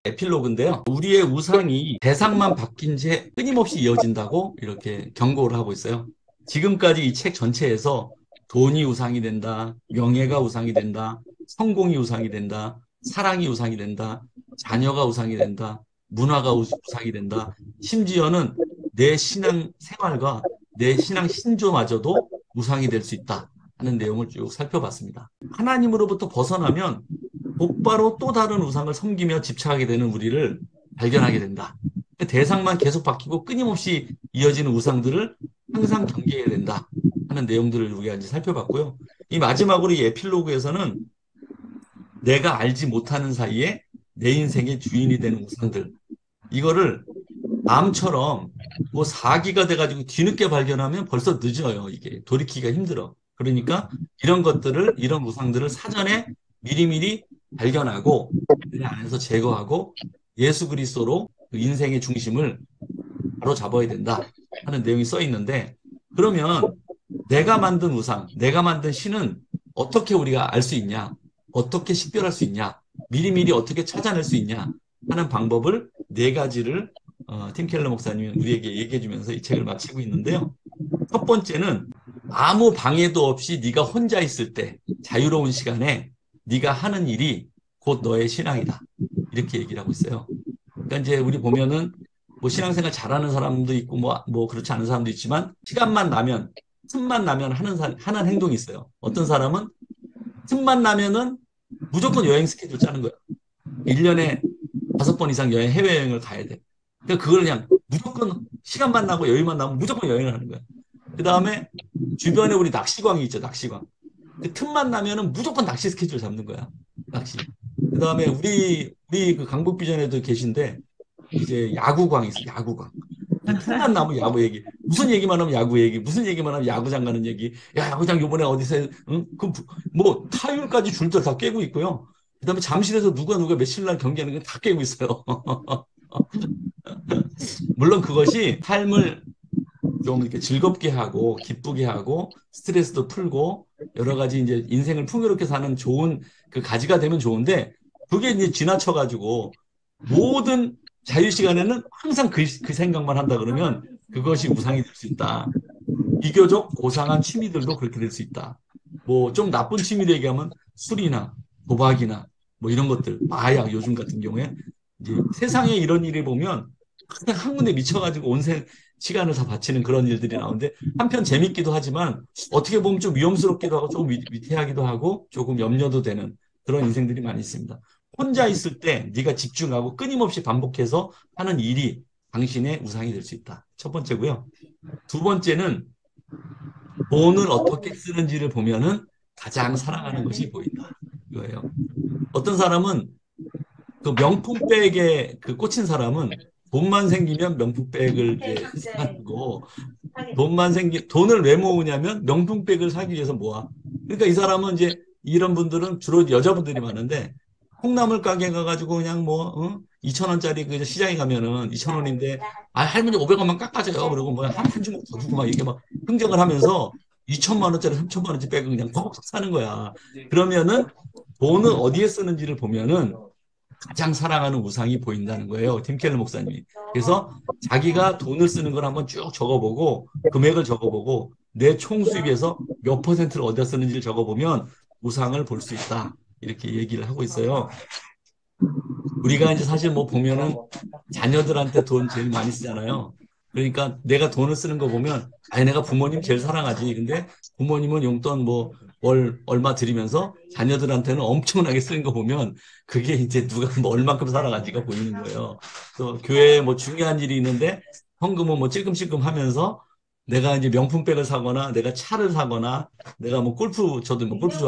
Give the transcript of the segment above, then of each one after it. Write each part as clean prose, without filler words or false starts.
에필로그인데요. 우리의 우상이 대상만 바뀐 채 끊임없이 이어진다고 이렇게 경고를 하고 있어요. 지금까지 이 책 전체에서 돈이 우상이 된다, 명예가 우상이 된다, 성공이 우상이 된다, 사랑이 우상이 된다, 자녀가 우상이 된다, 문화가 우상이 된다, 심지어는 내 신앙 생활과 내 신앙 신조마저도 우상이 될 수 있다 하는 내용을 쭉 살펴봤습니다. 하나님으로부터 벗어나면 곧바로 또 다른 우상을 섬기며 집착하게 되는 우리를 발견하게 된다. 대상만 계속 바뀌고 끊임없이 이어지는 우상들을 항상 경계해야 된다 하는 내용들을 우리가 이제 살펴봤고요. 이 마지막으로 이 에필로그에서는 내가 알지 못하는 사이에 내 인생의 주인이 되는 우상들, 이거를 암처럼 뭐 사기가 돼가지고 뒤늦게 발견하면 벌써 늦어요. 이게 돌이키기가 힘들어. 그러니까 이런 것들을, 이런 우상들을 사전에 미리미리 발견하고 내 안에서 제거하고 예수 그리스도로 그 인생의 중심을 바로 잡아야 된다 하는 내용이 써 있는데, 그러면 내가 만든 우상, 내가 만든 신은 어떻게 우리가 알 수 있냐? 어떻게 식별할 수 있냐? 미리미리 어떻게 찾아낼 수 있냐 하는 방법을 네 가지를 팀 켈러 목사님이 우리에게 얘기해 주면서 이 책을 마치고 있는데요. 첫 번째는 아무 방해도 없이 네가 혼자 있을 때, 자유로운 시간에 네가 하는 일이 곧 너의 신앙이다. 이렇게 얘기를 하고 있어요. 그러니까 이제 우리 보면은 뭐 신앙생활 잘하는 사람도 있고 뭐 그렇지 않은 사람도 있지만, 시간만 나면, 틈만 나면 하는 행동이 있어요. 어떤 사람은 틈만 나면은 무조건 여행 스케줄 짜는 거예요. 1년에 5번 이상 해외여행을 가야 돼. 그러니까 그걸 그냥 무조건 시간만 나고 여유만 나면 무조건 여행을 하는 거야. 그 다음에 주변에 우리 낚시광이 있죠, 낚시광. 그 틈만 나면은 무조건 낚시 스케줄 잡는 거야, 낚시. 그 다음에 우리 그 강북비전에도 계신데, 이제 야구광이 있어, 야구광. 틈만 나면 야구 얘기. 무슨 얘기만 하면 야구 얘기. 무슨 얘기만 하면 야구장 가는 얘기. 야, 야구장 요번에 어디서, 응? 뭐, 타율까지 줄줄 다 깨고 있고요. 그 다음에 잠실에서 누가 며칠 날 경기하는 게 다 깨고 있어요. 물론 그것이 삶을 좀 이렇게 즐겁게 하고, 기쁘게 하고, 스트레스도 풀고, 여러 가지 이제 인생을 풍요롭게 사는 좋은 그 가지가 되면 좋은데, 그게 이제 지나쳐가지고, 모든 자유시간에는 항상 그 생각만 한다 그러면 그것이 우상이 될 수 있다. 비교적 고상한 취미들도 그렇게 될 수 있다. 뭐 좀 나쁜 취미로 얘기하면 술이나 도박이나 뭐 이런 것들, 마약 요즘 같은 경우에 이제 세상에 이런 일을 보면 그냥 한 군데 미쳐가지고 온 시간을 다 바치는 그런 일들이 나오는데, 한편 재밌기도 하지만 어떻게 보면 좀 위험스럽기도 하고 조금 위태하기도 하고 조금 염려도 되는 그런 인생들이 많이 있습니다. 혼자 있을 때 네가 집중하고 끊임없이 반복해서 하는 일이 당신의 우상이 될 수 있다. 첫 번째고요. 두 번째는 돈을 어떻게 쓰는지를 보면은 가장 사랑하는 것이 보인다. 이거예요. 어떤 사람은 그 명품백에 그 꽂힌 사람은 돈만 생기면 명품백을 이제 사고, 돈을 왜 모으냐면 명품백을 사기 위해서 모아. 그러니까 이 사람은 이제 이런 분들은 주로 여자분들이 많은데, 콩나물 가게 가가지고 그냥 뭐 2천 원짜리 그 시장에 가면은 2천 원인데, 아 할머니 500원만 깎아줘요. 그리고 뭐 한 주먹 더 주고 막 이게 막 흥정을 하면서 2천만 원짜리 3천만 원짜리 백을 그냥 퍽퍽 사는 거야. 그러면은 돈을 어디에 쓰는지를 보면은 가장 사랑하는 우상이 보인다는 거예요. 팀 켈러 목사님이. 그래서 자기가 돈을 쓰는 걸 한번 쭉 적어보고 금액을 적어보고 내 총 수입에서 몇 퍼센트를 어디다 쓰는지를 적어보면 우상을 볼 수 있다. 이렇게 얘기를 하고 있어요. 우리가 이제 사실 뭐 보면은 자녀들한테 돈 제일 많이 쓰잖아요. 그러니까 내가 돈을 쓰는 거 보면, 아니, 내가 부모님 제일 사랑하지. 근데 부모님은 용돈 뭐 얼마 드리면서 자녀들한테는 엄청나게 쓰는 거 보면 그게 이제 누가 뭐 얼만큼 살아가지가 보이는 거예요. 또 교회에 뭐 중요한 일이 있는데 헌금은 뭐 찔끔찔끔 하면서 내가 이제 명품백을 사거나 내가 차를 사거나 내가 뭐 저도 뭐 골프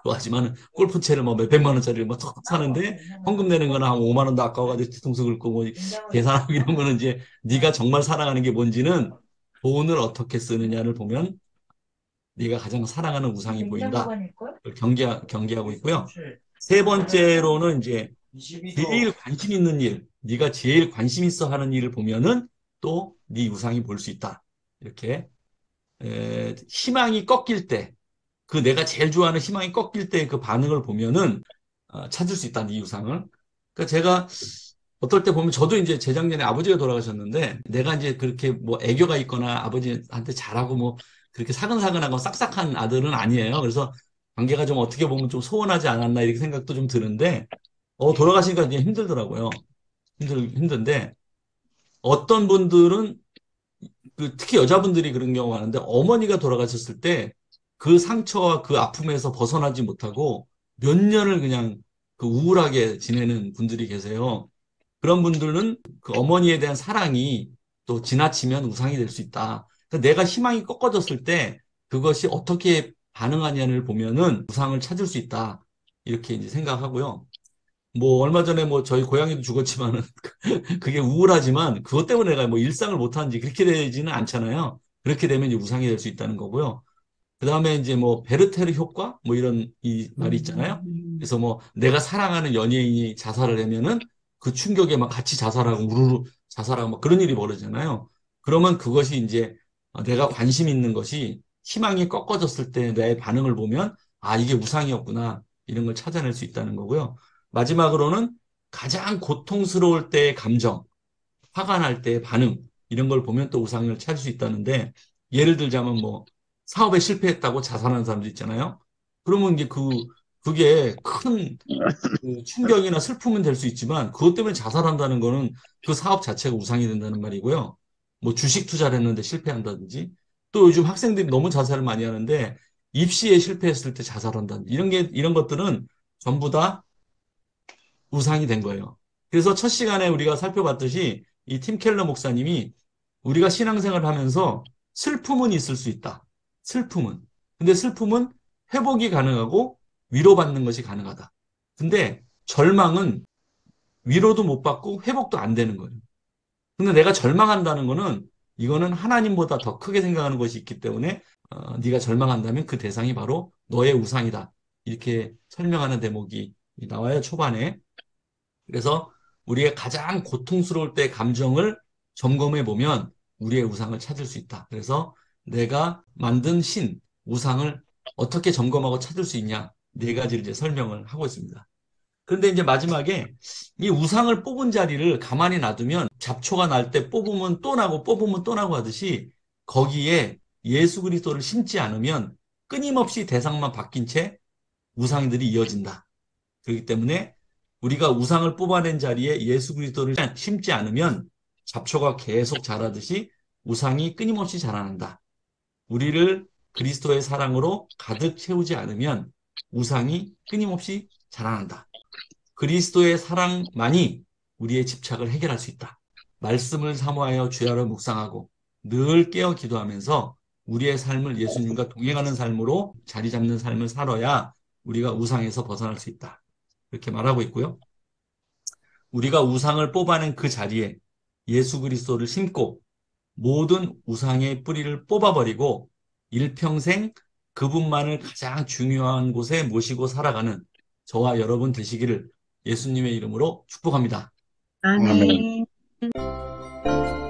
좋아하지만 골프채를 뭐 몇백만 원짜리를 뭐턱 사는데 헌금 내는 거나 한 5만 원도 아까워가지고 뒤통수 긁고 뭐 계산하고 이런 거는 이제 네가 정말 사랑하는 게 뭔지는 돈을 어떻게 쓰느냐를 보면 네가 가장 사랑하는 우상이 보인다. 그걸 경계하고 있고요. 세 번째로는 이제 제일 관심 있는 일, 네가 제일 관심 있어 하는 일을 보면은 또 네 우상이 볼 수 있다. 이렇게 희망이 꺾일 때, 그 내가 제일 좋아하는 희망이 꺾일 때 그 반응을 보면은 찾을 수 있다는 이 우상을. 그러니까 제가 어떨 때 보면 저도 이제 재작년에 아버지가 돌아가셨는데 내가 이제 그렇게 뭐 애교가 있거나 아버지한테 잘하고 뭐 그렇게 사근사근하고 싹싹한 아들은 아니에요. 그래서 관계가 좀 어떻게 보면 좀 소원하지 않았나 이렇게 생각도 좀 드는데 돌아가시니까 이제 힘들더라고요. 힘든데 어떤 분들은 특히 여자분들이 그런 경우가 많은데 어머니가 돌아가셨을 때 그 상처와 그 아픔에서 벗어나지 못하고 몇 년을 그냥 그 우울하게 지내는 분들이 계세요. 그런 분들은 그 어머니에 대한 사랑이 또 지나치면 우상이 될 수 있다. 그러니까 내가 희망이 꺾어졌을 때 그것이 어떻게 반응하냐를 보면은 우상을 찾을 수 있다. 이렇게 이제 생각하고요. 뭐 얼마 전에 뭐 저희 고양이도 죽었지만은 그게 우울하지만 그것 때문에 내가 뭐 일상을 못하는지 그렇게 되지는 않잖아요. 그렇게 되면 이제 우상이 될 수 있다는 거고요. 그다음에 이제 뭐 베르테르 효과 뭐 이런 이 말이 있잖아요. 그래서 뭐 내가 사랑하는 연예인이 자살을 하면은 그 충격에 막 같이 자살하고 우르르 자살하고 막 그런 일이 벌어지잖아요. 그러면 그것이 이제 내가 관심 있는 것이 희망이 꺾어졌을 때 내 반응을 보면 아 이게 우상이었구나 이런 걸 찾아낼 수 있다는 거고요. 마지막으로는 가장 고통스러울 때의 감정, 화가 날 때의 반응 이런 걸 보면 또 우상을 찾을 수 있다는데 예를 들자면 뭐 사업에 실패했다고 자살하는 사람도 있잖아요. 그러면 이제 그게 큰 충격이나 슬픔은 될 수 있지만 그것 때문에 자살한다는 거는 그 사업 자체가 우상이 된다는 말이고요. 뭐 주식 투자를 했는데 실패한다든지 또 요즘 학생들이 너무 자살을 많이 하는데 입시에 실패했을 때 자살한다든지 이런 것들은 전부 다 우상이 된 거예요. 그래서 첫 시간에 우리가 살펴봤듯이 이 팀 켈러 목사님이 우리가 신앙생활을 하면서 슬픔은 있을 수 있다. 슬픔은. 근데 슬픔은 회복이 가능하고 위로받는 것이 가능하다. 근데 절망은 위로도 못 받고 회복도 안 되는 거예요. 근데 내가 절망한다는 거는 이거는 하나님보다 더 크게 생각하는 것이 있기 때문에 네가 절망한다면 그 대상이 바로 너의 우상이다. 이렇게 설명하는 대목이 나와요, 초반에. 그래서 우리의 가장 고통스러울 때 감정을 점검해 보면 우리의 우상을 찾을 수 있다. 그래서 내가 만든 우상을 어떻게 점검하고 찾을 수 있냐. 네 가지를 이제 설명을 하고 있습니다. 그런데 이제 마지막에 이 우상을 뽑은 자리를 가만히 놔두면 잡초가 날 때 뽑으면 또 나고 뽑으면 또 나고 하듯이 거기에 예수 그리스도를 심지 않으면 끊임없이 대상만 바뀐 채 우상들이 이어진다. 그렇기 때문에 우리가 우상을 뽑아낸 자리에 예수 그리스도를 심지 않으면 잡초가 계속 자라듯이 우상이 끊임없이 자라난다. 우리를 그리스도의 사랑으로 가득 채우지 않으면 우상이 끊임없이 자라난다. 그리스도의 사랑만이 우리의 집착을 해결할 수 있다. 말씀을 사모하여 주야로 묵상하고 늘 깨어 기도하면서 우리의 삶을 예수님과 동행하는 삶으로 자리 잡는 삶을 살아야 우리가 우상에서 벗어날 수 있다. 이렇게 말하고 있고요. 우리가 우상을 뽑아낸 그 자리에 예수 그리스도를 심고 모든 우상의 뿌리를 뽑아버리고 일평생 그분만을 가장 중요한 곳에 모시고 살아가는 저와 여러분 되시기를 예수님의 이름으로 축복합니다. 아멘. 아멘.